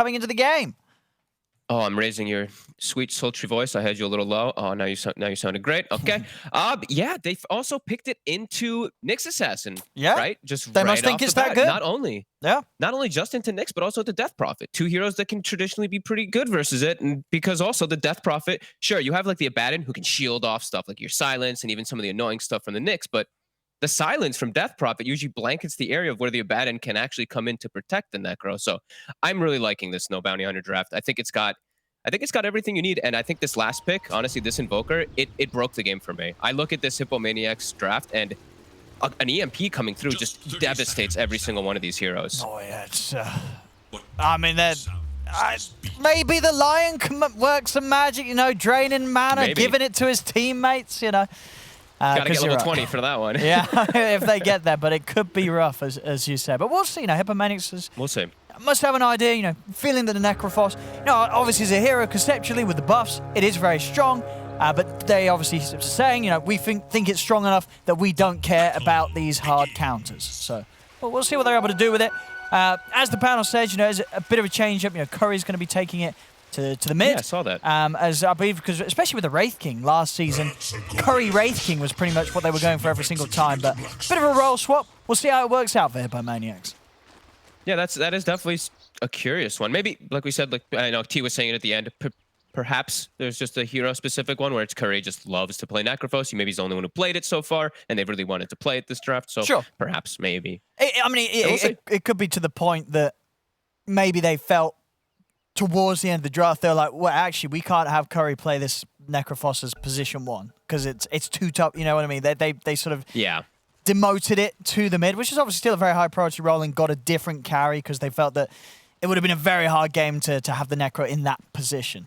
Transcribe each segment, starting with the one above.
coming into the game? Oh, I'm raising your sweet, sultry voice. I heard you a little low. Oh, now you sounded great. Okay. Yeah, they've also picked it into Nyx Assassin. Yeah. Right? Just they right must think off it's the that bat. good. Not only just into Nyx, but also to Death Prophet. Two heroes that can traditionally be pretty good versus it. And because also the Death Prophet, sure, you have like the Abaddon who can shield off stuff like your silence and even some of the annoying stuff from the Nyx, but the silence from Death Prophet usually blankets the area of where the Abaddon can actually come in to protect the Necro. So I'm really liking this No Bounty Hunter draft. I think it's got everything you need. And I think this last pick, honestly, this Invoker, it broke the game for me. I look at this Hippomaniacs draft and an EMP coming through just devastates every single one of these heroes. Oh, yeah. It's, I mean, maybe the Lion can work some magic, you know, draining mana, giving it to his teammates, you know. Gotta get level 20 for that one. Yeah, if they get there, but it could be rough, as you said. But we'll see, you know, Hippomaniacs we'll see. Must have an idea, you know, feeling that the Necrophos, you know, obviously as a hero, conceptually with the buffs, it is very strong, but they obviously saying, you know, we think it's strong enough that we don't care about these hard counters. So, well, we'll see what they're able to do with it. As the panel says, you know, there's a bit of a change-up. You know, Curry's going to be taking it to the mid. Yeah, I saw that. As I believe, because especially with the Wraith King last season, Curry Wraith King was pretty much what they were going for every single time. But a bit of a role swap. We'll see how it works out for Hippomaniacs. Yeah, that is definitely a curious one. Maybe, like we said, like I know T was saying it at the end, perhaps there's just a hero-specific one where it's Curry just loves to play Necrophos. Maybe he's the only one who played it so far, and they really wanted to play it this draft. So sure. Perhaps, maybe. I mean, it could be to the point that maybe they felt towards the end of the draft, they're like, well, actually, we can't have Curry play this Necrophos as position 1 because it's too tough. You know what I mean? They sort of demoted it to the mid, which is obviously still a very high priority role, and got a different carry because they felt that it would have been a very hard game to have the Necro in that position.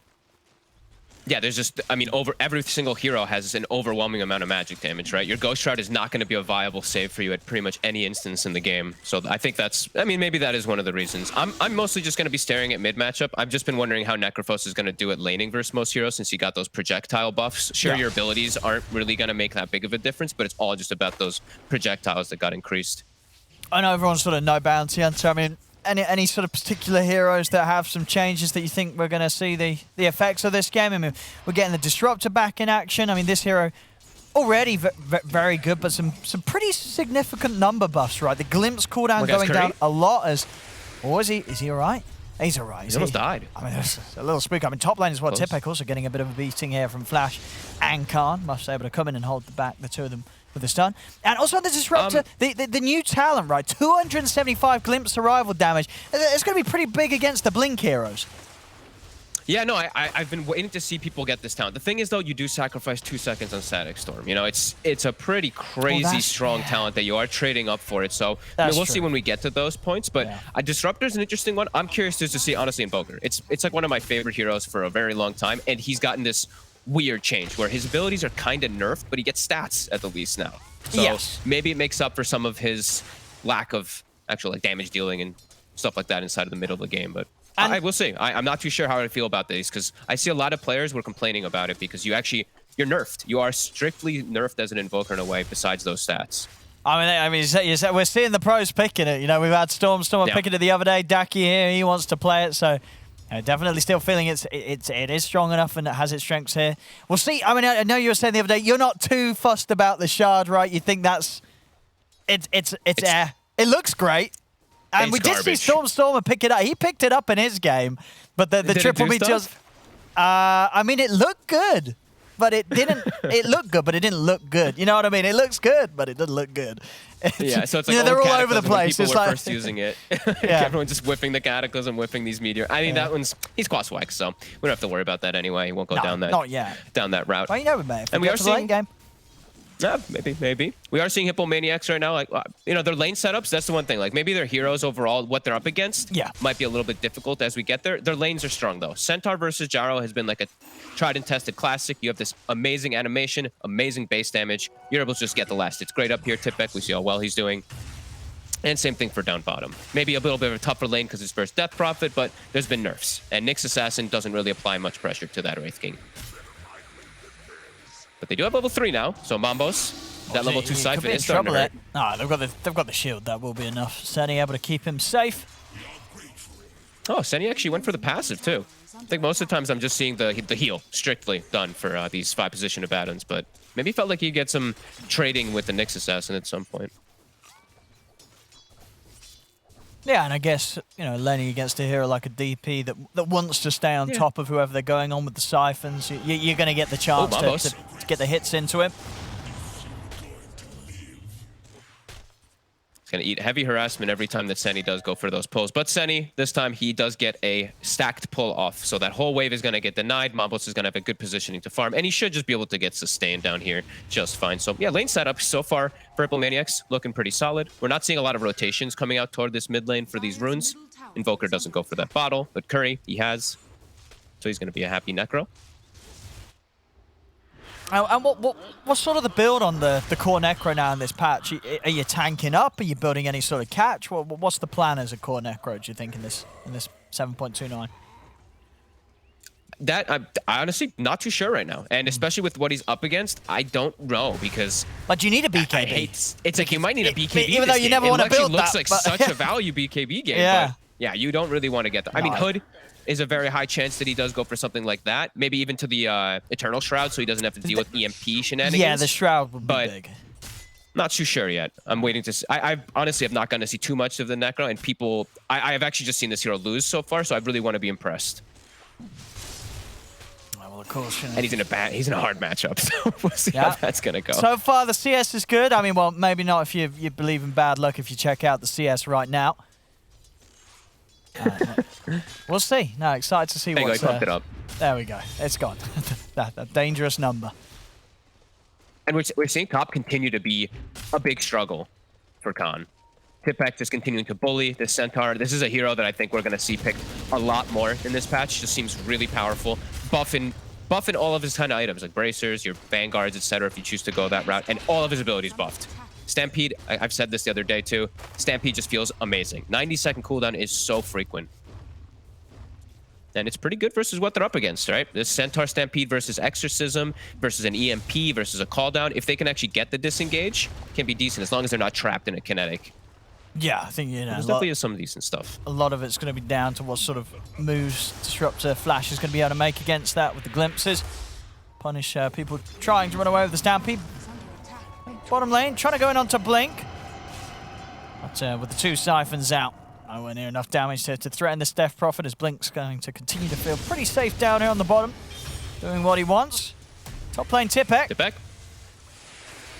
Yeah, there's just, I mean, every single hero has an overwhelming amount of magic damage, right? Your Ghost Shroud is not going to be a viable save for you at pretty much any instance in the game. So I think maybe that is one of the reasons. I'm mostly just going to be staring at mid matchup. I've just been wondering how Necrophos is going to do at laning versus most heroes since you got those projectile buffs. Sure, your abilities aren't really going to make that big of a difference, but it's all just about those projectiles that got increased. I know everyone's sort of no bounty hunter. I mean, any sort of particular heroes that have some changes that you think we're going to see the effects of this game? I mean, we're getting the Disruptor back in action. I mean, this hero already very good, but some pretty significant number buffs, right? The Glimpse cooldown going down a lot as... Or is he all right? He's all right. He almost died. I mean, it's a little spooky. I mean, top lane is what Tipek also getting a bit of a beating here from Flash and Khan. Must be able to come in and hold the two of them with the stun. And also on the Disruptor, the new talent, right? 275 Glimpse survival damage. It's going to be pretty big against the Blink heroes. Yeah, no, I've been waiting to see people get this talent. The thing is, though, you do sacrifice 2 seconds on Static Storm. You know, it's a pretty crazy strong talent that you are trading up for it. So I mean, we'll see when we get to those points. But Disruptor is an interesting one. I'm curious just to see, honestly, Invoker. It's like one of my favorite heroes for a very long time. And he's gotten this weird change where his abilities are kind of nerfed, but he gets stats at the least now. So maybe it makes up for some of his lack of actual like damage dealing and stuff like that inside of the middle of the game. But I will see. I'm not too sure how I feel about this because I see a lot of players were complaining about it because you're nerfed. You are strictly nerfed as an Invoker in a way besides those stats. I mean, we're seeing the pros picking it. You know, we've had Storm picking it the other day. Daki here, he wants to play it. So definitely still feeling it is strong enough and it has its strengths here. We'll see. I mean, I know you were saying the other day you're not too fussed about the shard, right? You think it's air. It looks great. And we did see Stormer pick it up. He picked it up in his game, but the triple meteors. I mean, it looked good, but it didn't. It looked good, but it didn't look good. You know what I mean? It looks good, but it doesn't look good. Yeah, so it's like they're all over the place. People were first using it. Everyone's just whiffing the Cataclysm, whiffing these meteor. I mean, that one's he's crosswhack, so we don't have to worry about that anyway. He won't go down that. Not yet. Down that route. Well, you know, mate. And we are seeing late game. Yeah, maybe. We are seeing Hippomaniacs right now. Like, you know, their lane setups, that's the one thing. Like, maybe their heroes overall, what they're up against, might be a little bit difficult as we get there. Their lanes are strong, though. Centaur versus Jaro has been like a tried and tested classic. You have this amazing animation, amazing base damage. You're able to just get the last. It's great up here, Tipek. We see how well he's doing. And same thing for down bottom. Maybe a little bit of a tougher lane because it's first Death Prophet, but there's been nerfs. And Nyx Assassin doesn't really apply much pressure to that Wraith King. But they do have level 3 now, so Mambos. That level 2 Siphon is starting to hurt. No, they've got the shield. That will be enough. Certainly able to keep him safe. Oh, Senny actually went for the passive, too. I think most of the times I'm just seeing the heal strictly done for these 5-position Abaddons, but maybe felt like he'd get some trading with the Nyx Assassin at some point. Yeah, and I guess, you know, laning against a hero like a DP that wants to stay on top of whoever they're going on with the siphons, you're going to get the chance to get the hits into him. He's going to eat heavy harassment every time that Senny does go for those pulls. But Senny, this time, he does get a stacked pull off. So that whole wave is going to get denied. Mambos is going to have a good positioning to farm. And he should just be able to get sustained down here just fine. So yeah, lane setup so far for Hippomaniacs looking pretty solid. We're not seeing a lot of rotations coming out toward this mid lane for these runes. Invoker doesn't go for that bottle, but Curry, he has. So he's going to be a happy Necro. And what's sort of the build on the core Necro now in this patch? Are you tanking up? Are you building any sort of catch? What's the plan as a core Necro, do you think, in this 7.29? That I'm honestly not too sure right now, and especially with what he's up against, I don't know because. But you need a BKB. I hate. It's like you might need a BKB. Even though you never want to build that. It looks like such a value BKB game. Yeah. But yeah, you don't really want to get that. I mean, Hood is a very high chance that he does go for something like that. Maybe even to the Eternal Shroud, so he doesn't have to deal with EMP shenanigans. Yeah, the Shroud would be big. Not too sure yet. I'm waiting to see. I honestly have not gotten to see too much of the Necro, and people. I have actually just seen this hero lose so far, so I really want to be impressed. Well, of course, you know. And he's in a hard matchup, so we'll see how that's gonna go. So far, the CS is good. I mean, well, maybe not if you believe in bad luck if you check out the CS right now. We'll see. No, excited to see what's pumped it up. There we go. It's gone. that dangerous number. And we're seeing top continue to be a big struggle for Khan. Tipek just continuing to bully the Centaur. This is a hero that I think we're going to see picked a lot more in this patch. Just seems really powerful. Buffing all of his kind of items, like bracers, your vanguards, etc. if you choose to go that route. And all of his abilities buffed. Stampede, I've said this the other day too, Stampede just feels amazing. 90-second cooldown is so frequent. And it's pretty good versus what they're up against, right? This Centaur Stampede versus Exorcism, versus an EMP, versus a cooldown. If they can actually get the disengage, it can be decent as long as they're not trapped in a kinetic. Yeah, I think, you know, there's definitely some decent stuff. A lot of it's going to be down to what sort of moves Disruptor Flash is going to be able to make against that with the glimpses. Punish people trying to run away with the Stampede. Bottom lane, trying to go in onto Blink. But with the two siphons out, nowhere near enough damage to threaten this Death Prophet as Blink's going to continue to feel pretty safe down here on the bottom. Doing what he wants. Top lane Tipek. Tipek.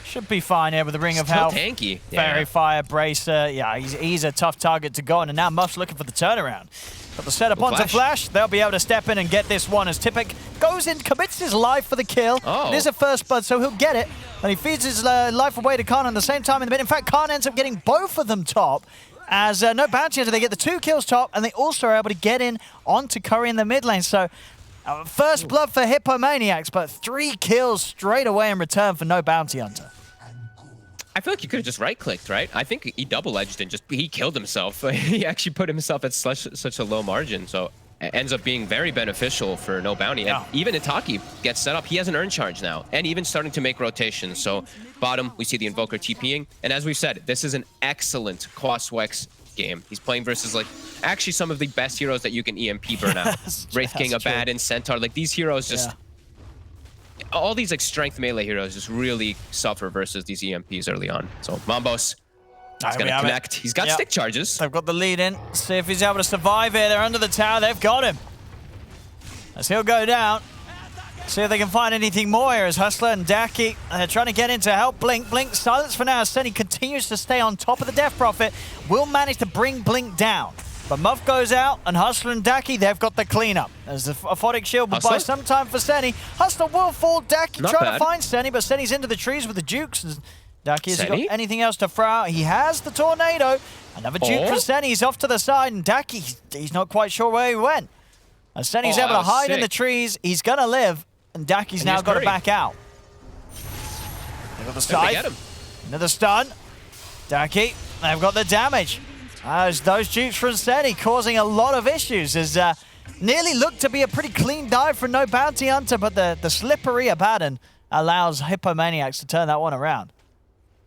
Should be fine here with the Ring of Still Health. Tanky. Fairy Fire, Bracer. Yeah, he's a tough target to go on. And now Muff's looking for the turnaround. Got the setup onto Flash. They'll be able to step in and get this one as Tipek goes in, commits his life for the kill. Oh. It is a first blood, so he'll get it. And he feeds his life away to Khan at the same time in the mid. In fact, Khan ends up getting both of them top. As no bounty hunter, they get the 2 kills top, and they also are able to get in onto Curry in the mid lane. So first blood for Hippomaniacs, but 3 kills straight away in return for no bounty hunter. I feel like you could have just right-clicked, right? I think he double-edged and he killed himself. He actually put himself at such a low margin, so it ends up being very beneficial for no bounty. And even Itaki gets set up. He has an earn charge now, and even starting to make rotations. So bottom, we see the Invoker TPing. And as we've said, this is an excellent Quaswex game. He's playing versus, like, actually some of the best heroes that you can EMP burn out. Wraith King, Abaddon, Centaur. Like, these heroes just... all these like strength melee heroes just really suffer versus these EMPs early on. So Mambos is going to connect. He's got stick charges. They've got the lead in. See if he's able to survive here. They're under the tower. They've got him. As he'll go down. See if they can find anything more here as Hustler and Daki are trying to get in to help Blink. Blink silence for now. Senny continues to stay on top of the Death Prophet. Will manage to bring Blink down. But Muff goes out, and Hustler and Daki, they've got the cleanup. As the Aphotic Shield will buy some time for Senny. Hustler will fall. Daki trying to find Senny, but Senny's into the trees with the jukes. And Daki hasn't got anything else to throw out. He has the Tornado. Another juke for Senny. He's off to the side, and Daki, he's not quite sure where he went. As Senny's able to hide in the trees, he's going to live, and Daki's now got to back out. They've got the scythe. Another stun. Daki, they've got the damage. As those dupes from Senny causing a lot of issues as nearly looked to be a pretty clean dive for no bounty hunter, but the slippery Abaddon allows Hippomaniacs to turn that one around.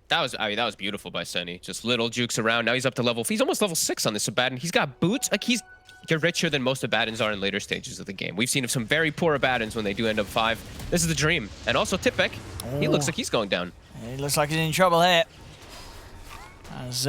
That was beautiful by Senny. Just little jukes around. Now he's up to level. He's almost level 6 on this Abaddon. He's got boots. Like he's you're richer than most Abaddons are in later stages of the game. We've seen some very poor Abaddons when they do end up 5. This is the dream. And also Tipek, he looks like he's going down. He looks like he's in trouble here. As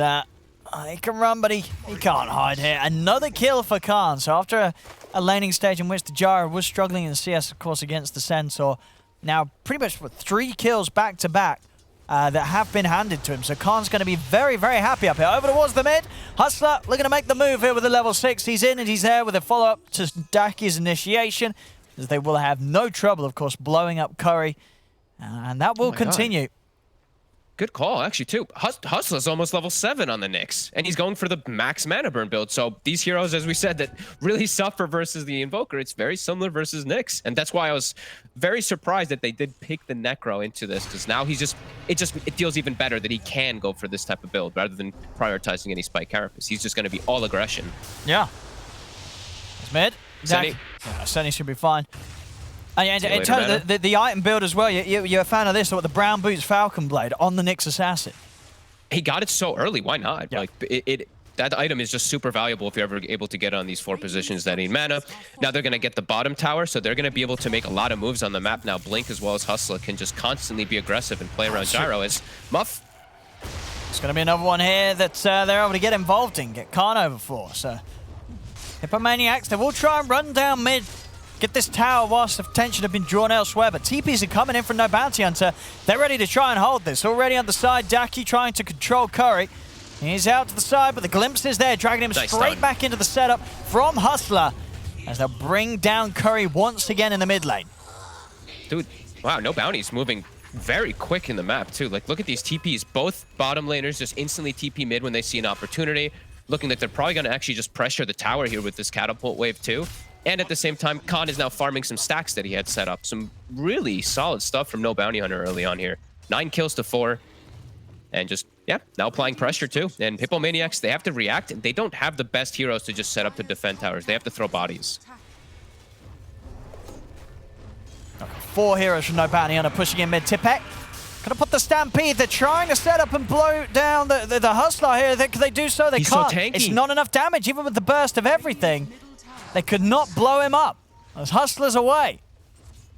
he can run, but he can't hide here. Another kill for Khan. So after a laning stage in which the Gyro was struggling in CS, of course, against the Centaur, now pretty much 3 kills back to back that have been handed to him. So Khan's going to be very, very happy up here. Over towards the mid. Hustler looking to make the move here with a level 6. He's in and he's there with a follow-up to Daki's initiation, as they will have no trouble, of course, blowing up Curry. And that will continue. God. Good call, actually, too. Hustler's almost level 7 on the Nyx, and he's going for the max mana burn build. So these heroes, as we said, that really suffer versus the Invoker, it's very similar versus Nyx. And that's why I was very surprised that they did pick the Necro into this, because now it feels even better that he can go for this type of build rather than prioritizing any Spike Carapace. He's just going to be all aggression. Yeah. It's mid. Senny. Yeah, Senny should be fine. And in terms of the item build as well, you're a fan of this, with the Brown Boots Falcon Blade on the Nyx Assassin. He got it so early, why not? Yeah. Like that item is just super valuable if you're ever able to get on these 4 positions that need mana. Now they're going to get the bottom tower, so they're going to be able to make a lot of moves on the map. Now Blink as well as Hustler can just constantly be aggressive and play around Gyro as Muff. It's going to be another one here that they're able to get involved in, get Khan over for. So Hippomaniacs, they will try and run down mid, get this tower whilst the attention have been drawn elsewhere, but TPs are coming in from No Bounty Hunter. They're ready to try and hold this. Already on the side, Daki trying to control Curry. He's out to the side, but the glimpse is there, dragging him straight back into the setup from Hustler, as they'll bring down Curry once again in the mid lane. Dude, wow, No Bounty's moving very quick in the map, too. Like, look at these TPs. Both bottom laners just instantly TP mid when they see an opportunity. Looking like they're probably going to actually just pressure the tower here with this catapult wave, too. And at the same time, Khan is now farming some stacks that he had set up. Some really solid stuff from No Bounty Hunter early on here. 9 kills to 4. And just, yeah, now applying pressure too. And Hippomaniacs, they have to react. And they don't have the best heroes to just set up to defend towers. They have to throw bodies. 4 heroes from No Bounty Hunter pushing in mid. Tipek gonna put the Stampede. They're trying to set up and blow down the Hustler here. Can they do so? They can't. So tanky. It's not enough damage, even with the burst of everything. They could not blow him up as Hustler's away.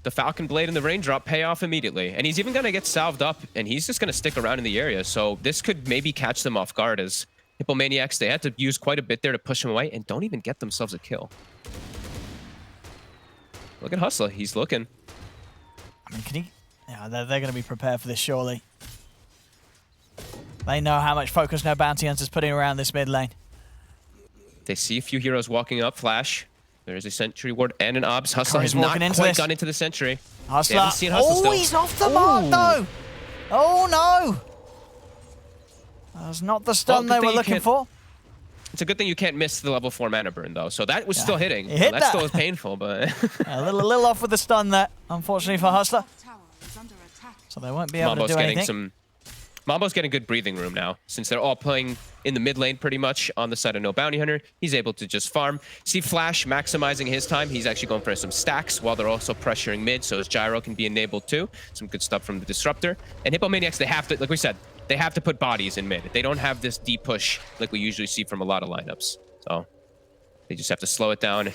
The Falcon Blade and the Raindrop pay off immediately. And he's even going to get salved up, and he's just going to stick around in the area. So this could maybe catch them off guard, as Hippomaniacs, they had to use quite a bit there to push him away and don't even get themselves a kill. Look at Hustler. He's looking. I mean, can he? Yeah, they're going to be prepared for this, surely. They know how much focus No Bounty Hunter's putting around this mid lane. They see a few heroes walking up. Flash. There's a Sentry Ward and an Obs. Hustler has not quite gone into the Sentry. Hustler. Oh, he's off the mark, though. Oh, no. That was not the stun they were looking for. It's a good thing you can't miss the level 4 mana burn, though. So that was still hitting. He hit that still was painful, but... a little off with the stun there, unfortunately for Hustler. So they won't be able to do anything. Mambo's getting good breathing room now, since they're all playing in the mid lane pretty much on the side of No Bounty Hunter. He's able to just farm. See Flash maximizing his time. He's actually going for some stacks while they're also pressuring mid, so his Gyro can be enabled too. Some good stuff from the Disruptor. And Hippomaniacs, they have to, like we said, they have to put bodies in mid. They don't have this deep push like we usually see from a lot of lineups. So they just have to slow it down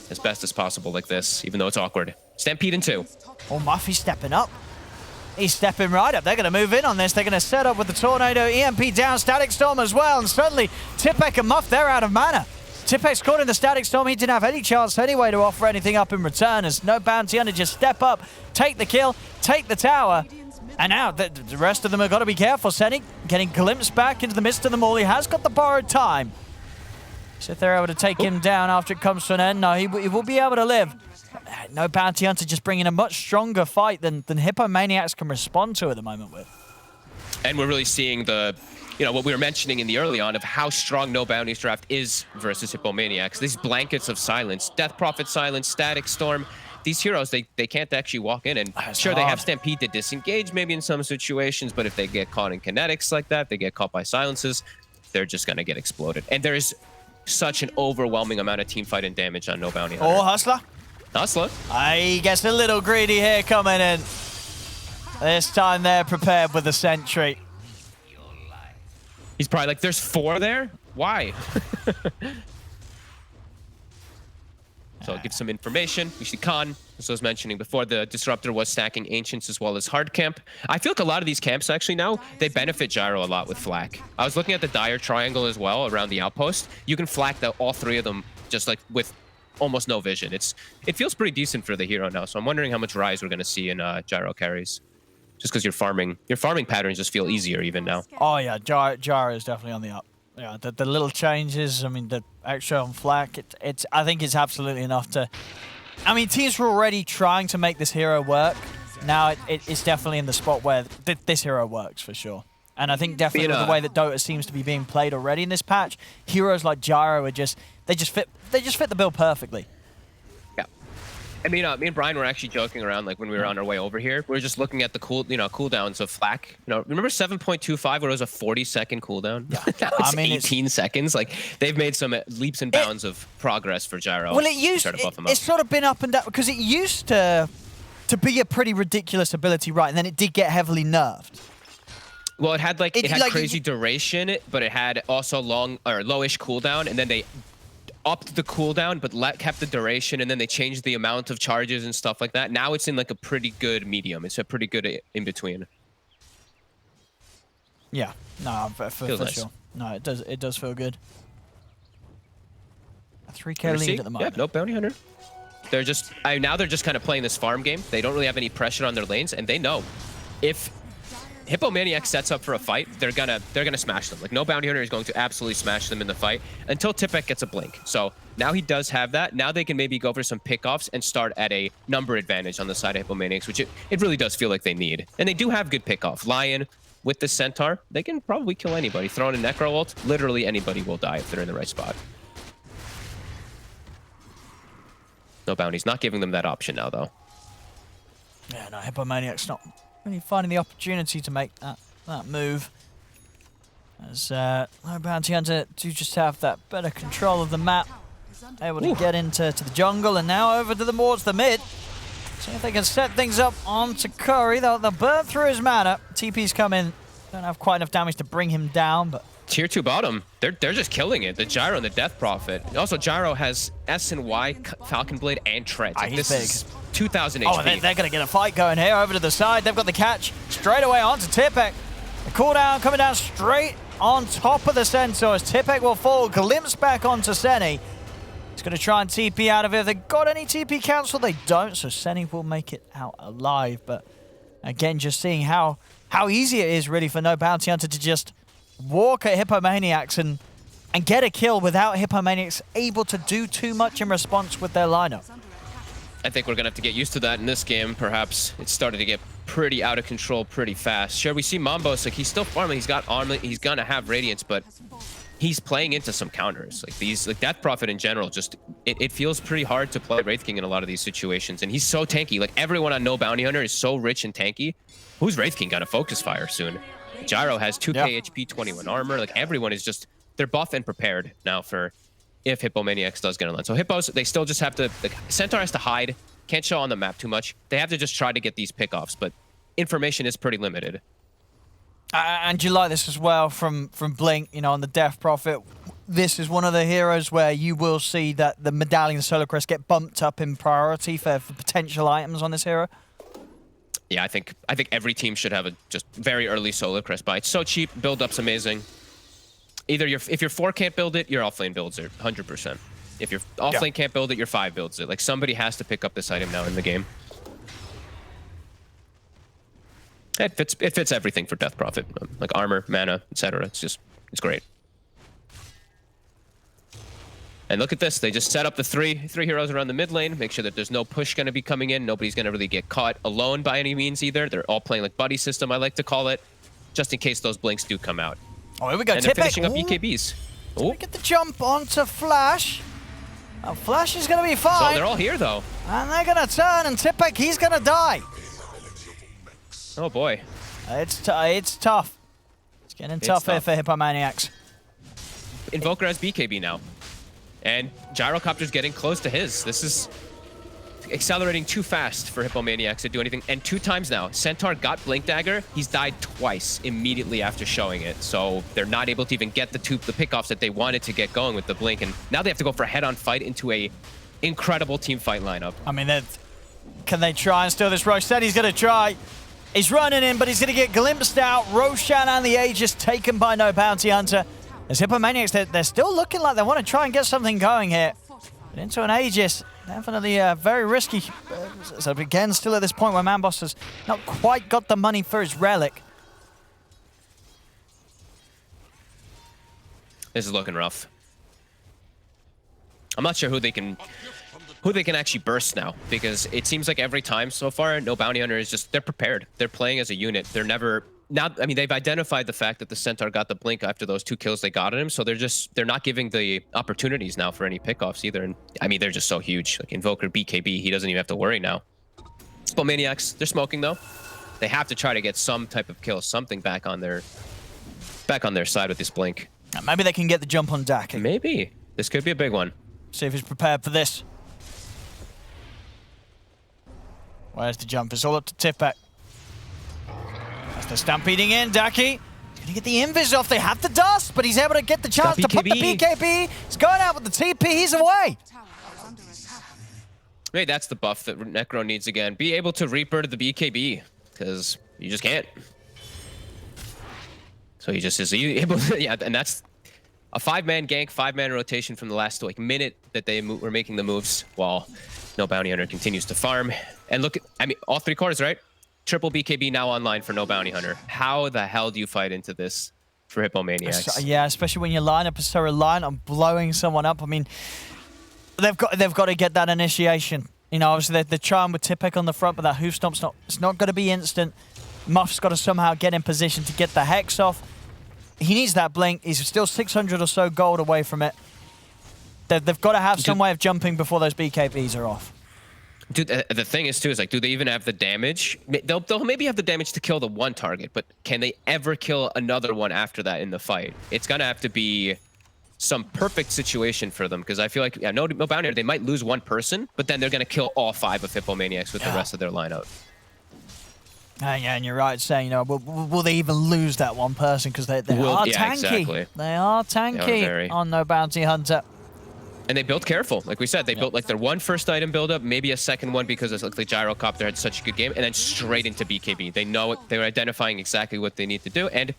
as best as possible like this, even though it's awkward. Stampede in 2. Oh, Muffy's stepping up. He's stepping right up. They're going to move in on this. They're going to set up with the Tornado, EMP down, Static Storm as well. And suddenly, Tipek and Muff, they're out of mana. Tipek's caught in the Static Storm. He didn't have any chance anyway to offer anything up in return, as No Bounty Hunter just step up, take the kill, take the tower. And now the rest of them have got to be careful. Senny getting glimpsed back into the midst of them all. He has got the borrowed time. So if they're able to take him down after it comes to an end, no, he will be able to live. No Bounty Hunter just bringing a much stronger fight than Hippomaniacs can respond to at the moment with. And we're really seeing the, what we were mentioning in the early on of how strong No Bounty's draft is versus Hippomaniacs. These blankets of silence, Death Prophet silence, Static Storm, these heroes, they can't actually walk in. And sure, they have Stampede to disengage maybe in some situations, but if they get caught in kinetics like that, they get caught by silences, they're just going to get exploded. And there is such an overwhelming amount of teamfight and damage on No Bounty Hunter. Oh, Hustler. Hustler. He gets a little greedy here coming in. This time they're prepared with the Sentry. He's probably like, there's 4 there? Why? So it gives some information. We see Khan, as I was mentioning before, the Disruptor was stacking Ancients as well as Hard Camp. I feel like a lot of these camps actually now, they benefit Gyro a lot with Flak. I was looking at the Dire Triangle as well around the outpost. You can Flak all 3 of them just like with almost no vision. It feels pretty decent for the hero now. So I'm wondering how much Rise we're going to see in Gyro carries. Just because your farming patterns just feel easier even now. Oh yeah, Gyro is definitely on the up. Yeah, the little changes, I mean, the extra on Flak, I think it's absolutely enough to... I mean, teams were already trying to make this hero work. Now it's definitely in the spot where this hero works for sure. And I think definitely with the way that Dota seems to be being played already in this patch, heroes like Gyro are they just fit the bill perfectly. Yeah. I mean, me and Brian were actually joking around, like when we were on our way over here. We were just looking at the cooldowns of Flak. Remember 7.25 where it was a 40-second cooldown? Yeah. Now it's 18 seconds. Like they've made some leaps and bounds of progress for Gyro. Well, it's sort of been up and down because it used to be a pretty ridiculous ability, right? And then it did get heavily nerfed. Well, it had crazy duration, but it had also lowish cooldown, and then they upped the cooldown but kept the duration, and then they changed the amount of charges and stuff like that. Now it's in like a pretty good medium. It's a pretty good in between. Yeah, no, for nice. Sure. No, it does feel good. A 3K lead at the moment. Yeah, no bounty hunter. They're just now they're just kind of playing this farm game. They don't really have any pressure on their lanes, and they know if Hippomaniacs sets up for a fight, they're gonna smash them. Like no bounty hunter is going to absolutely smash them in the fight until Tipek gets a blink. So now he does have that. Now they can maybe go for some pickoffs and start at a number advantage on the side of Hippomaniacs, which it really does feel like they need. And they do have good pickoff. Lion with the Centaur, they can probably kill anybody. Throw in a Necro ult, literally anybody will die if they're in the right spot. No bounties, not giving them that option now though. Yeah, no, Hippomaniacs not really finding the opportunity to make that move. As no bounty hunter do just have that better control of the map. Able to get into the jungle and now over towards the mid. See if they can set things up onto Curry. They'll burn through his mana. TP's come in. Don't have quite enough damage to bring him down, but Tier 2 bottom, they're just killing it. The Gyro and the Death Prophet. Also, Gyro has S and Y, Falcon Blade, and Treads. Like, this is 2,000 HP. Oh, they're going to get a fight going here. Over to the side, they've got the catch straight away onto Tipek. The cooldown coming down straight on top of the Centaurs. Tipek will fall, glimpse back onto Seni. He's going to try and TP out of it. Have they got any TP cancel? They don't, so Seni will make it out alive. But again, just seeing how easy it is really for no bounty hunter to just walk at Hippomaniacs and get a kill without Hippomaniacs able to do too much in response with their lineup. I think we're going to have to get used to that in this game, perhaps. It started to get pretty out of control pretty fast. Sure, we see Mambos, like he's still farming, he's got armor, he's going to have Radiance, but he's playing into some counters. Like these, like Death Prophet in general, just, it feels pretty hard to play Wraith King in a lot of these situations, and he's so tanky. Like everyone on No Bounty Hunter is so rich and tanky. Who's Wraith King got a Focus Fire soon? Gyro has 2k HP, 21 armor. Like everyone is just, they're buff and prepared now for if Hippomaniacs does get online. So Hippos, they still just have to, like, Centaur has to hide, can't show on the map too much. They have to just try to get these pickoffs, but information is pretty limited. And you like this as well from Blink, you know, on the Death Prophet. This is one of the heroes where you will see that the Medallion and Solar Crest get bumped up in priority for potential items on this hero. Yeah, I think every team should have a just very early Solar Crest buy. It's so cheap, build-up's amazing. Either if your 4 can't build it, your offlane builds it, 100%. If your offlane can't build it, your 5 builds it. Like somebody has to pick up this item now in the game. It fits everything for Death Prophet, like armor, mana, etc. It's great. And look at this, they just set up the three heroes around the mid lane, make sure that there's no push going to be coming in, nobody's going to really get caught alone by any means either. They're all playing like buddy system, I like to call it, just in case those blinks do come out. Oh, here we go, and they're finishing up EKBs. So we get the jump onto Flash. Oh, Flash is going to be fine. So they're all here though. And they're going to turn, and Tipek, he's going to die. Oh boy. It's tough. It's getting tough here for Hippomaniacs. Invoker has BKB now. And Gyrocopter's getting close to his. This is accelerating too fast for Hippomaniacs to do anything. And 2 times now, Centaur got Blink Dagger. He's died twice immediately after showing it. So they're not able to even get the pickoffs that they wanted to get going with the Blink. And now they have to go for a head-on fight into a incredible team fight lineup. I mean, can they try and steal this? Roche said he's going to try. He's running in, but he's going to get glimpsed out. Roshan and the Aegis taken by no bounty hunter. As Hippomaniacs, they're still looking like they want to try and get something going here. But into an Aegis, definitely very risky. So again, still at this point where Manboss has not quite got the money for his relic. This is looking rough. I'm not sure who they can actually burst now, because it seems like every time so far, no bounty hunter is just, they're prepared. They're playing as a unit. They're never, I mean, they've identified the fact that the Centaur got the blink after those 2 kills they got at him, so they're not giving the opportunities now for any pickoffs either. And I mean, they're just so huge. Like Invoker, BKB, he doesn't even have to worry now. Hippomaniacs, they're smoking though. They have to try to get some type of kill, something back on their side with this blink. Maybe they can get the jump on Dak. Maybe. This could be a big one. See if he's prepared for this. Where's the jump? It's all up to Tippek. As they're stampeding in, Daki. Gonna get the invis off. They have the dust, but he's able to get the chance to put the BKB. He's going out with the TP. He's away. Maybe that's the buff that Necro needs again. Be able to Reaper to the BKB, because you just can't. So he just is able to, yeah, and that's a 5-man gank, 5-man rotation from the last like minute that they were making the moves, while no bounty hunter continues to farm. And look at, I mean, all 3 quarters, right? Triple BKB now online for no bounty hunter. How the hell do you fight into this for Hippomaniacs? Yeah, especially when your lineup is so reliant on blowing someone up. I mean, they've got to get that initiation. You know, obviously they're trying with Tippek on the front, but that hoof stomp's it's not going to be instant. Muff's got to somehow get in position to get the Hex off. He needs that blink. He's still 600 or so gold away from it. They've got to have some way of jumping before those BKBs are off. Dude, the thing is, too, is like, do they even have the damage? They'll maybe have the damage to kill the 1 target, but can they ever kill another one after that in the fight? It's going to have to be some perfect situation for them, because I feel like, yeah, no bounty, they might lose 1 person, but then they're going to kill all 5 of Hippomaniacs with the rest of their lineup. Yeah, and you're right saying, you know, will they even lose that 1 person? Because they are tanky. Exactly. They are tanky on no bounty hunter. And they built careful. Like we said, they built like their 1 first item build-up, maybe a 2nd one because it's like the Gyrocopter had such a good game, and then straight into BKB. They know it. They're identifying exactly what they need to do, and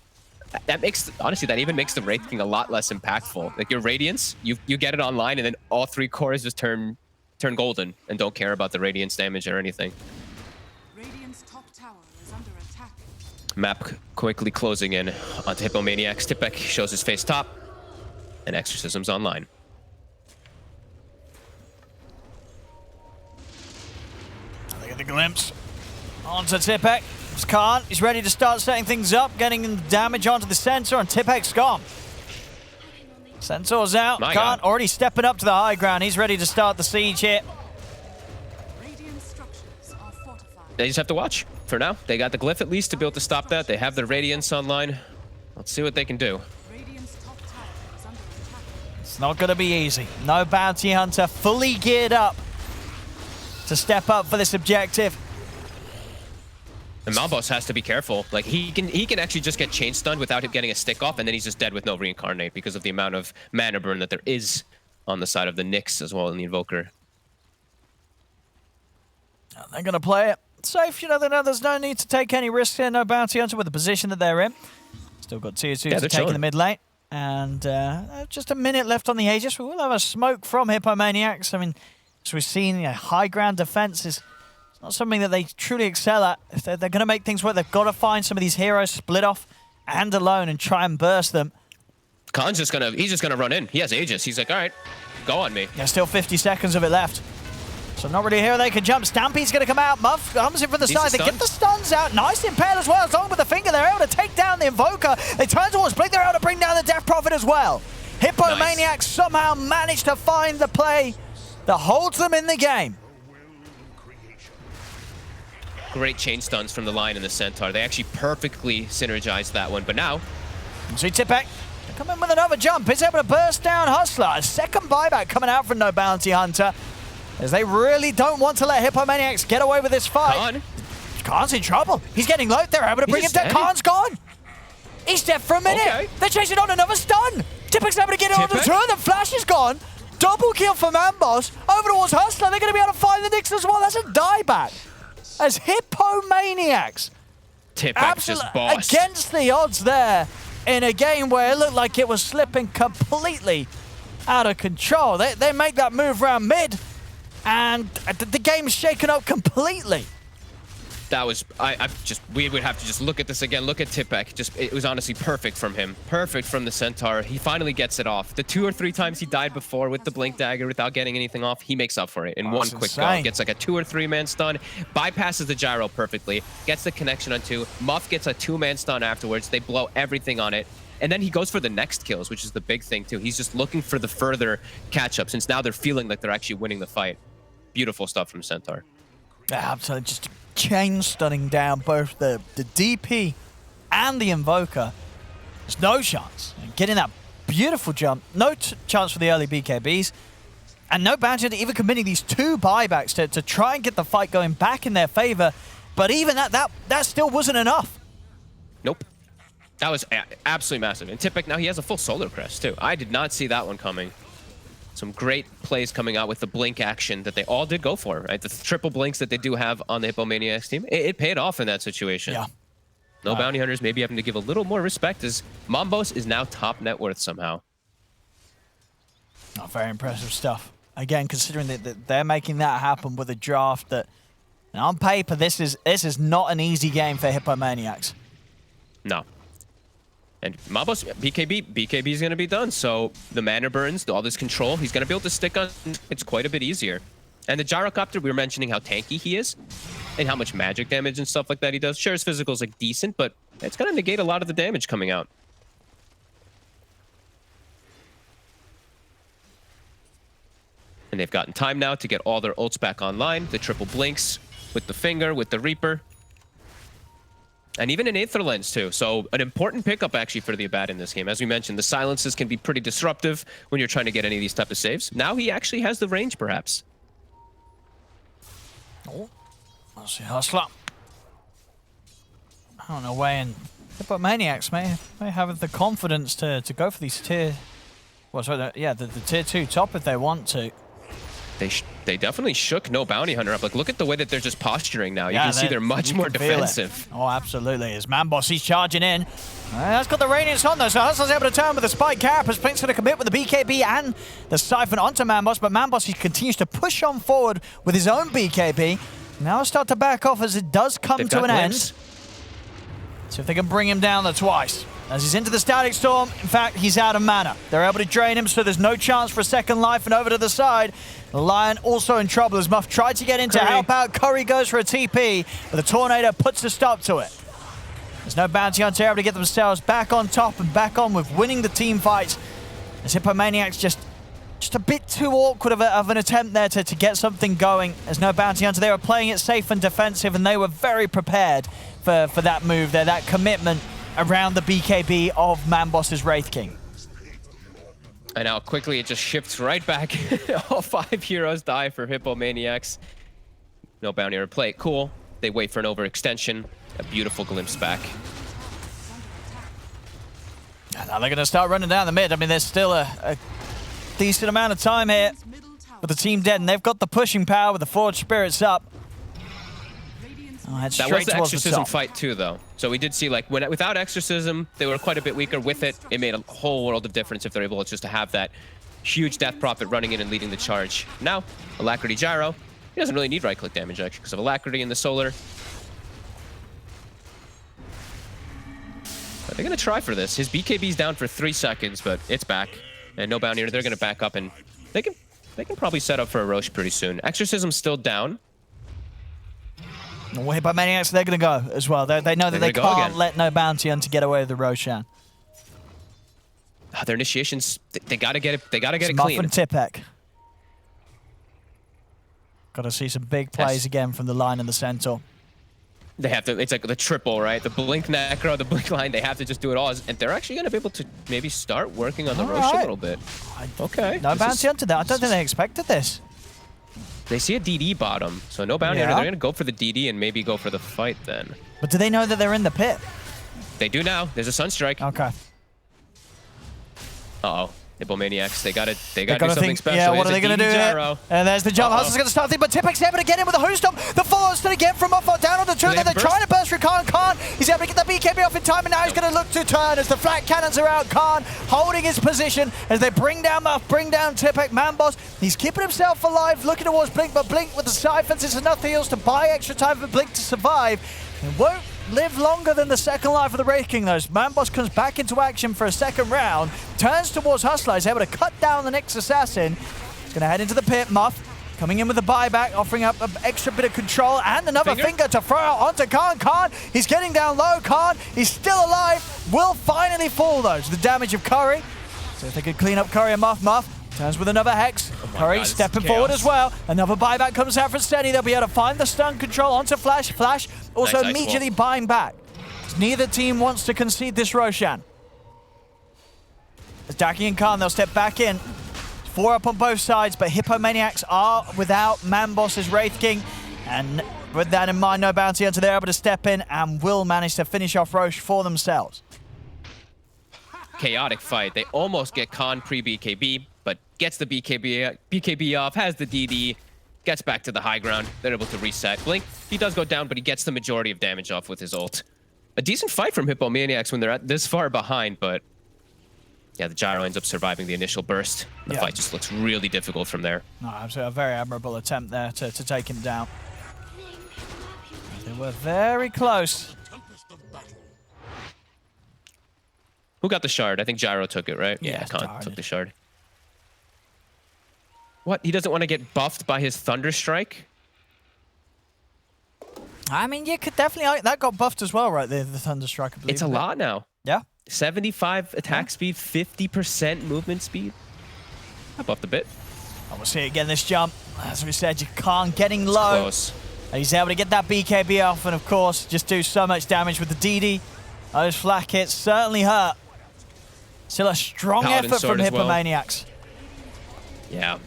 that makes, honestly, that even makes the Wraith King a lot less impactful. Like your Radiance, you get it online, and then all 3 cores just turn golden and don't care about the Radiance damage or anything. Map quickly closing in onto Hippomaniacs. Tippek shows his face top, and Exorcism's online. Look at the glimpse onto Tippek. It's Khan. He's ready to start setting things up, getting damage onto the Centaur, and Tippek's gone. Centaur's out. Khan already stepping up to the high ground. He's ready to start the siege here. They just have to watch for now. They got the glyph at least to be able to stop that. They have their Radiance online. Let's see what they can do. It's not going to be easy. No bounty hunter fully geared up to step up for this objective. And Manboss has to be careful. Like he can actually just get chain stunned without him getting a stick off, and then he's just dead with no reincarnate because of the amount of mana burn that there is on the side of the Nyx as well in the Invoker. They're going to play it safe. You know, they know there's no need to take any risks here. No bounty hunter with the position that they're in. Still got tier 2 to take in the mid lane. And just a minute left on the Aegis. We will have a smoke from Hippomaniacs. I mean, as we've seen, high ground defense is not something that they truly excel at. If they're going to make things work, they've got to find some of these heroes split off and alone and try and burst them. Khan's just gonna run in. He has Aegis. He's like, all right, go on me. There's still 50 seconds of it left. So not really a hero they can jump. Stampy's going to come out. Muff comes in from the side. They get the stuns out. Nice impale as well. As long with the finger, they're able to take down the Invoker. They turn towards Blink. They're able to bring down the Death Prophet as well. Hippomaniacs somehow managed to find the play that holds them in the game. Great chain stuns from the Lion and the Centaur. They actually perfectly synergized that one. But now, see Tippek come in with another jump. He's able to burst down Hustler. A second buyback coming out from No Bounty Hunter, as they really don't want to let Hippomaniacs get away with this fight. Khan's in trouble. He's getting low. They're able to bring him down. Khan's gone. He's dead for a minute. They're chasing on another stun. Tippek's able to get it on the turn. The flash is gone. Double kill for Manboss. Over towards Hustler. They're going to be able to find the Nix as well. That's a dieback. As Hippomaniacs. Tipex just bossed. Against the odds there in a game where it looked like it was slipping completely out of control. They make that move around mid, and the game's shaken up completely. That was, we would have to just look at this again. Look at Tipek. It was honestly perfect from him. Perfect from the Centaur. He finally gets it off. The 2 or 3 times he died before with the Blink Dagger without getting anything off, he makes up for it in one quick go. Gets like a 2 or 3 man stun, bypasses the gyro perfectly, gets the connection on 2. Muff gets a 2-man stun afterwards. They blow everything on it. And then he goes for the next kills, which is the big thing too. He's just looking for the further catch-up since now they're feeling like they're actually winning the fight. Beautiful stuff from Centaur. Yeah, absolutely. Just chain stunning down both the DP and the Invoker. There's no chance. Getting that beautiful jump. No chance for the early BKBs. And no bounty to even committing these 2 buybacks to try and get the fight going back in their favor. But even that still wasn't enough. Nope. That was absolutely massive. And Tipek, now he has a full solar crest too. I did not see that one coming. Some great plays coming out with the blink action that they all did go for, right? The triple blinks that they do have on the Hippomaniacs team, it paid off in that situation. Yeah. No bounty hunters maybe having to give a little more respect as Manboss is now top net worth somehow. Oh, very impressive stuff. Again, considering that they're making that happen with a draft that, on paper, this is not an easy game for Hippomaniacs. No. And Manboss, BKB is going to be done. So the mana burns, all this control, he's going to be able to stick on. It's quite a bit easier. And the Gyrocopter, we were mentioning how tanky he is and how much magic damage and stuff like that he does. Sure, his physical is like decent, but it's going to negate a lot of the damage coming out. And they've gotten time now to get all their ults back online. The triple blinks with the finger, with the Reaper. And even an Aether Lens, too. So an important pickup, actually, for the Abad in this game. As we mentioned, the silences can be pretty disruptive when you're trying to get any of these type of saves. Now he actually has the range, perhaps. Oh, let's see Hustler. I don't know, weighing. Hippomaniacs may have the confidence to go for these tier... Well, sorry, the tier 2 top if they want to. They definitely shook No Bounty Hunter up. Like, look at the way that they're just posturing now. You can see they're much more defensive. Oh, absolutely. As Manboss, he's charging in. That's got the Radiance on, though, so Hustler's able to turn with the Spike Carapace. Blink's going to commit with the BKB and the Siphon onto Manboss, but Manboss, he continues to push on forward with his own BKB. Now start to back off as it does come to an end. See if they can bring him down twice. As he's into the Static Storm, in fact, he's out of mana. They're able to drain him, so there's no chance for a second life, and over to the side. The Lion also in trouble as Muff tried to get in to help out. Curry goes for a TP, but the Tornado puts a stop to it. There's no bounty hunter able to get themselves back on top and back on with winning the team fights. As Hippomaniacs just a bit too awkward of an attempt there to get something going. There's no bounty hunter. They were playing it safe and defensive, and they were very prepared for that move there, that commitment around the BKB of Manboss's Wraith King. And now quickly it just shifts right back. All 5 heroes die for Hippomaniacs. No bounty or play. Cool. They wait for an overextension. A beautiful glimpse back. And now they're going to start running down the mid. I mean, there's still a decent amount of time here for the team dead, and they've got the pushing power with the Forged Spirits up. Oh, that was the Exorcism fight too, though. So we did see, like, without Exorcism, they were quite a bit weaker. With it, it made a whole world of difference if they're able just to have that huge Death Prophet running in and leading the charge. Now, Alacrity Gyro, he doesn't really need right-click damage, actually, because of Alacrity in the Solar. But they're going to try for this. His BKB's down for 3 seconds, but it's back. And no bounty, they're going to back up, and they can probably set up for a Roche pretty soon. Exorcism's still down. Well, Hippomaniacs, they're going to go as well. They know that they can't let No Bounty Hunter get away with the Roshan. Their initiations, they got to get it. They got to get it Muff clean. and Tipek. Got to see some big plays again from the Line and the Centaur. They have to. It's like the triple, right? The Blink Necro, the Blink Line. They have to just do it all, and they're actually going to be able to maybe start working on the Roche a little bit. Okay. No Bounty Hunter there. I don't think they expected this. They see a DD bottom, so no bounty hunter. They're going to go for the DD and maybe go for the fight then. But do they know that they're in the pit? They do now. There's a Sunstrike. Okay. Uh-oh. Hippomaniacs, they gotta do something special. Yeah, what are they gonna do here? And there's the jump. Hustle's gonna start thing, but Tipek's able to get in with a host stomp. The follow-up's gonna get from off down on the two. They're trying to burst through Khan. He's able to get the BKB off in time, and now he's gonna look to turn as the flat cannons are out. Khan holding his position as they bring down Muff, bring down Tipek. Manboss, he's keeping himself alive, looking towards Blink, but Blink with the siphons is enough heals to buy extra time for Blink to survive. It won't live longer than the second life of the Wraith King, though. Manboss comes back into action for a second round, turns towards Hustler, is able to cut down the next assassin. He's going to head into the pit. Muff coming in with the buyback, offering up an extra bit of control and another finger to throw out onto Khan. Khan, he's getting down low. Khan, he's still alive, will finally fall, though, to the damage of Curry. So if they could clean up Curry and Muff turns with another Hex. Curry stepping forward as well. Another buyback comes out from Steady. They'll be able to find the stun control onto Flash. Flash also nice immediately buying back. Neither team wants to concede this Roshan. As Daki and Khan, they'll step back in. 4 up on both sides, but Hippomaniacs are without Manboss's Wraith King. And with that in mind, no bounty hunter, they're able to step in and will manage to finish off Roche for themselves. Chaotic fight. They almost get Khan pre-BKB, but gets the BKB off, has the DD, gets back to the high ground. They're able to reset. Blink, he does go down, but he gets the majority of damage off with his ult. A decent fight from Hippomaniacs when they're at this far behind, but yeah, the Gyro ends up surviving the initial burst. The fight just looks really difficult from there. No, absolutely. A very admirable attempt there to take him down. They were very close. Who got the shard? I think Gyro took it, right? Yeah, Khan took the shard. What? He doesn't want to get buffed by his Thunderstrike? I mean, you could definitely... That got buffed as well, right there, the Thunderstrike, I believe. It's a lot now. Yeah. 75 attack speed, 50% movement speed. I buffed a bit. And we'll see again this jump. As we said, you can't getting low. Close. He's able to get that BKB off and, of course, just do so much damage with the DD. Those flak hits certainly hurt. Still a strong effort from Hippomaniacs. Yeah.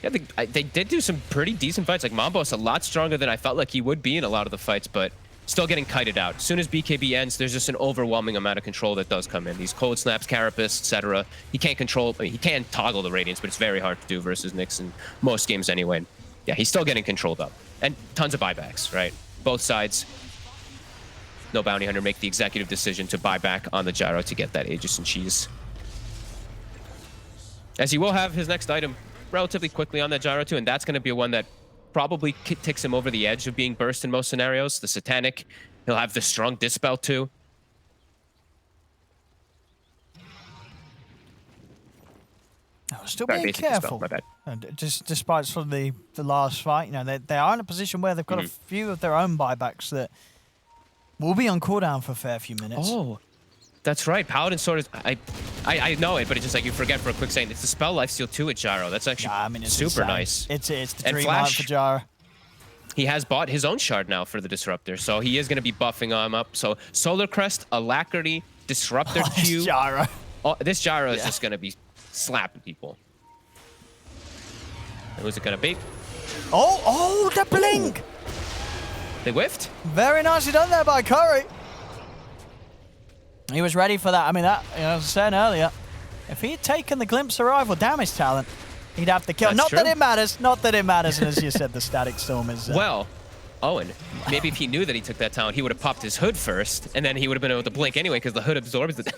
Yeah, they did do some pretty decent fights. Like, Manboss a lot stronger than I felt like he would be in a lot of the fights, but still getting kited out. As soon as BKB ends, there's just an overwhelming amount of control that does come in. These cold snaps, Carapace, etc. He can't control, I mean, he can toggle the Radiance, but it's very hard to do versus Nyx in most games anyway. Yeah, he's still getting controlled up. And tons of buybacks, right? Both sides. No bounty hunter make the executive decision to buy back on the Gyro to get that Aegis and Cheese. As he will have his next item relatively quickly on that Gyro too, and that's going to be one that probably takes him over the edge of being burst in most scenarios. The Satanic, he'll have the strong Dispel too. Still being careful. Dispel, my bad. Just despite sort of the last fight, you know, they are in a position where they've got a few of their own buybacks that will be on cooldown for a fair few minutes. Oh, that's right. Paladin Sword is... I know it, but it's just like you forget for a quick second. It's the spell lifesteal too at Gyro. That's actually it's super nice. It's the dream hunt for Gyro. He has bought his own shard now for the Disruptor, so he is going to be buffing him up. So Solar Crest, Alacrity, Disruptor Q. Gyro. This Gyro is just going to be slapping people. And who's it going to be? Oh, the blink! They whiffed? Very nicely done there by Curry. He was ready for that. I mean, that, you know, as I said earlier, if he had taken the Glimpse Arrival damage talent, he'd have to kill. Not that it matters. Not that it matters. And as you said, the Static Storm is... Well, Owen, maybe if he knew that he took that talent, he would have popped his hood first, and then he would have been able to blink anyway, because the hood absorbs it.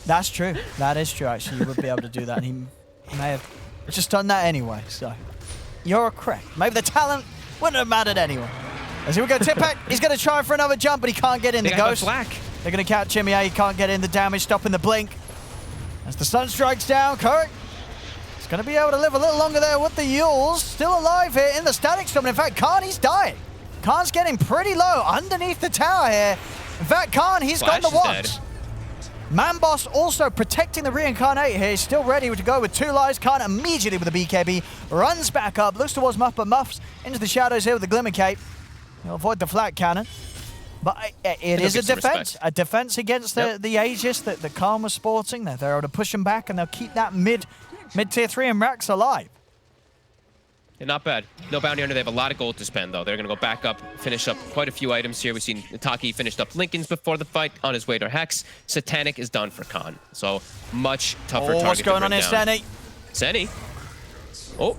That's true. That is true, actually. You would be able to do that. And he may have just done that anyway, so... You're correct. Maybe the talent wouldn't have mattered anyway. As he would go Tipek, he's going to try for another jump, but he can't get in. The Ghost. They're going to catch him. Yeah, he can't get in. The damage stopping the blink. As the sun strikes down, Curry is going to be able to live a little longer there with the Yules. Still alive here in the Static Storm. In fact, Khan, he's dying. Khan's getting pretty low underneath the tower here. In fact, Khan, he's got the wands. Manboss also protecting the Reincarnate here. He's still ready to go with 2 lives. Khan immediately with the BKB runs back up, looks towards Muff, but Muff's into the shadows here with the Glimmer Cape. He'll avoid the flat cannon. But it is a defense. A defense against the Aegis that Khan was sporting. They're able to push him back, and they'll keep that mid-tier 3 and Rax alive. Not bad. No bounty hunter. They have a lot of gold to spend, though. They're going to go back up, finish up quite a few items here. We've seen Taki finished up Lincoln's before the fight on his way to Hex. Satanic is done for Khan. So much tougher target. What's going on here, Seni? Seni. Oh.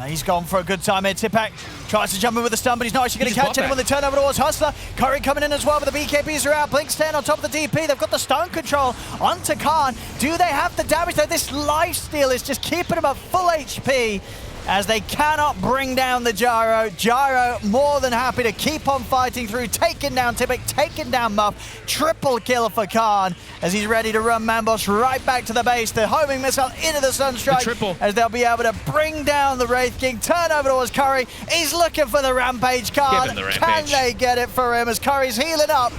He's gone for a good time here. Tipak tries to jump in with a stun, but he's not actually going to catch anyone. They turn over towards Hustler. Curry coming in as well, but the BKBs are out. Blink staying on top of the DP. They've got the stone control onto Khan. Do they have the damage though? This lifesteal is just keeping him at full HP, as they cannot bring down the Gyro. Gyro more than happy to keep on fighting through, taking down Tipak, taking down Muff. Triple kill for Khan as he's ready to run Mambos right back to the base. The homing missile into the Sunstrike, as they'll be able to bring down the Wraith King. Turn over towards Curry. He's looking for the Rampage card. Can they get it for him as Curry's healing up?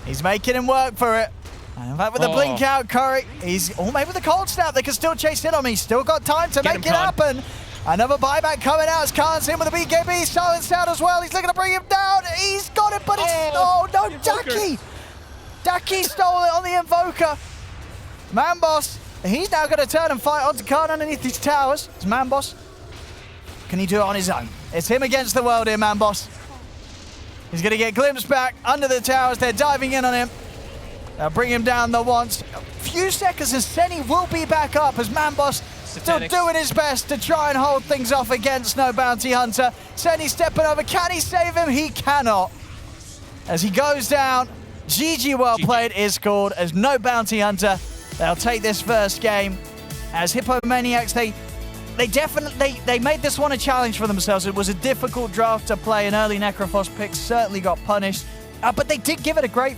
He's making him work for it. And in fact, with the blink out, Curry, he's maybe with the cold snap, they can still chase in on him. He's still got time to make it happen. Another buyback coming out as Khan's in with the BKB, silenced out as well. He's looking to bring him down. He's got it, but it's... Oh, no, Daki! Daki stole it on the Invoker. Mambos, he's now going to turn and fight onto Khan underneath these towers. It's Mambos. Can he do it on his own? It's him against the world here, Mambos. He's going to get glimpsed back under the towers. They're diving in on him. They'll bring him down the once. A few seconds and Seni will be back up as Mambos still doing his best to try and hold things off against No Bounty Hunter. Seni stepping over. Can he save him? He cannot. As he goes down, GG well played is scored as No Bounty Hunter. They'll take this first game. As Hippomaniacs, they made this one a challenge for themselves. It was a difficult draft to play. An early Necrophos pick certainly got punished. But they did give it a great